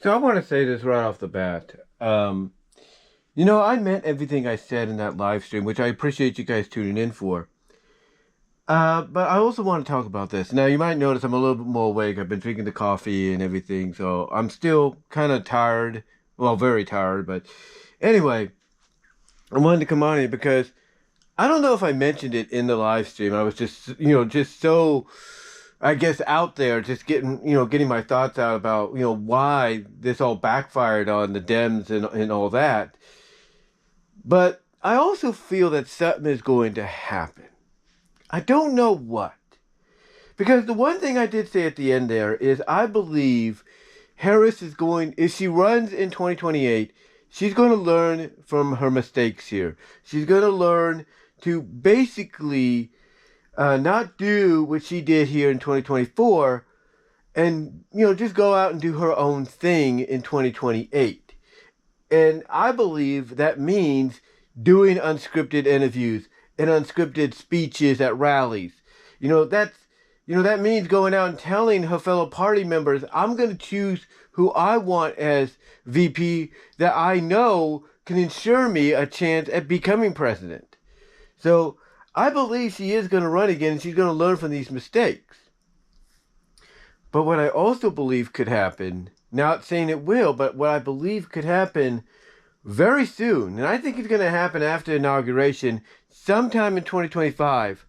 So I want to say this right off the bat. I meant everything I said in that live stream, which I appreciate you guys tuning in for. But I also want to talk about this. Now, you might notice I'm a little bit more awake. I've been drinking the coffee and everything, so I'm still kind of tired. Well, very tired, but anyway, I wanted to come on here because I don't know if I mentioned it in the live stream. I was just so, I guess, out there, just getting my thoughts out about, why this all backfired on the Dems and all that. But I also feel that something is going to happen. I don't know what. Because the one thing I did say at the end there is I believe Harris is going, if she runs in 2028, she's going to learn from her mistakes here. She's going to learn to basically not do what she did here in 2024 and, just go out and do her own thing in 2028. And I believe that means doing unscripted interviews and unscripted speeches at rallies. That means going out and telling her fellow party members, I'm going to choose who I want as VP that I know can ensure me a chance at becoming president. So I believe she is going to run again and she's going to learn from these mistakes. But what I also believe could happen, not saying it will, but what I believe could happen very soon, and I think it's going to happen after inauguration, sometime in 2025,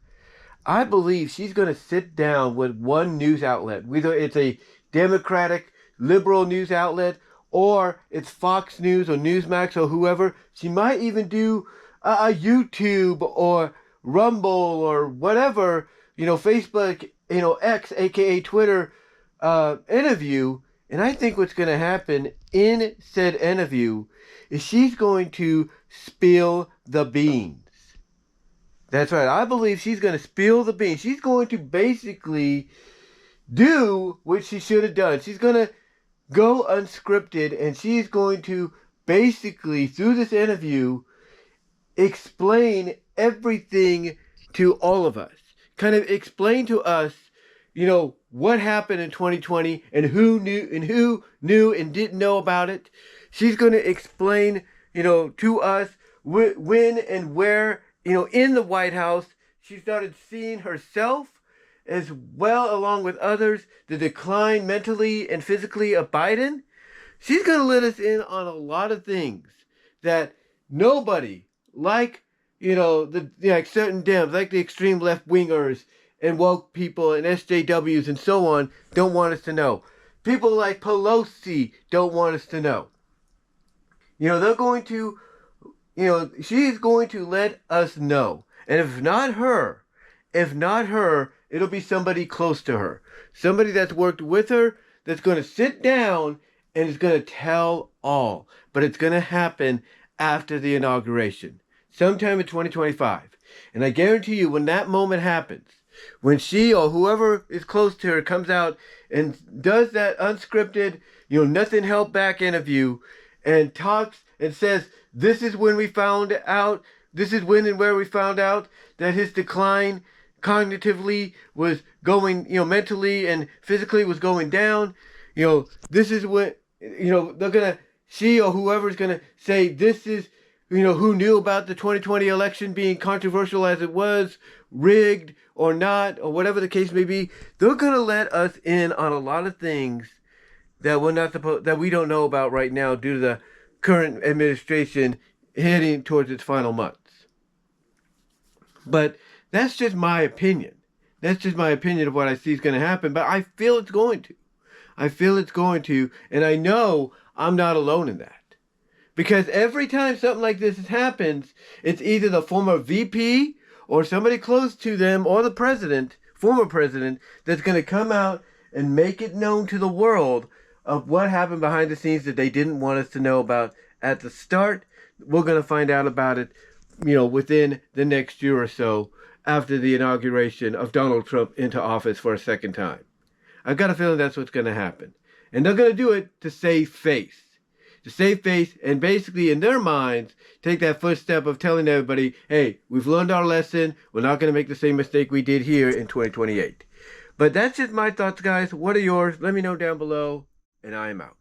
I believe she's going to sit down with one news outlet, whether it's a Democratic, liberal news outlet, or it's Fox News or Newsmax or whoever. She might even do a YouTube or Rumble or whatever, Facebook, X, aka Twitter, interview. And I think what's going to happen in said interview is she's going to spill the beans. That's right. I believe she's going to spill the beans. She's going to basically do what she should have done. She's going to go unscripted and she's going to basically, through this interview, explain everything to all of us. Kind of explain to us, what happened in 2020 and who knew and didn't know about it. She's going to explain, to us when and where, in the White House, she started seeing herself as well, along with others, the decline mentally and physically of Biden. She's going to let us in on a lot of things that nobody, like, like certain Dems, like the extreme left wingers and woke people and SJWs and so on, don't want us to know. People like Pelosi don't want us to know. They're going to, she's going to let us know. And if not her, it'll be somebody close to her. Somebody that's worked with her, that's going to sit down and is going to tell all. But it's going to happen after the inauguration, sometime in 2025. And I guarantee you, when that moment happens, when she or whoever is close to her comes out and does that unscripted, nothing held back interview and talks and says, this is when we found out, this is when and where we found out that his decline cognitively was going, mentally and physically was going down. This is when, they're going to, she or whoever is going to say, this is, who knew about the 2020 election being controversial as it was, rigged or not, or whatever the case may be. They're going to let us in on a lot of things that that we don't know about right now due to the current administration heading towards its final months. But that's just my opinion. That's just my opinion of what I see is going to happen. But I feel it's going to. I feel it's going to. And I know I'm not alone in that. Because every time something like this happens, it's either the former VP or somebody close to them or the president, former president, that's going to come out and make it known to the world of what happened behind the scenes that they didn't want us to know about at the start. We're going to find out about it, within the next year or so after the inauguration of Donald Trump into office for a second time. I've got a feeling that's what's going to happen. And they're going to do it to save face. To save face and basically in their minds take that first step of telling everybody, hey, we've learned our lesson. We're not going to make the same mistake we did here in 2028. But that's just my thoughts, guys. What are yours? Let me know down below, and I am out.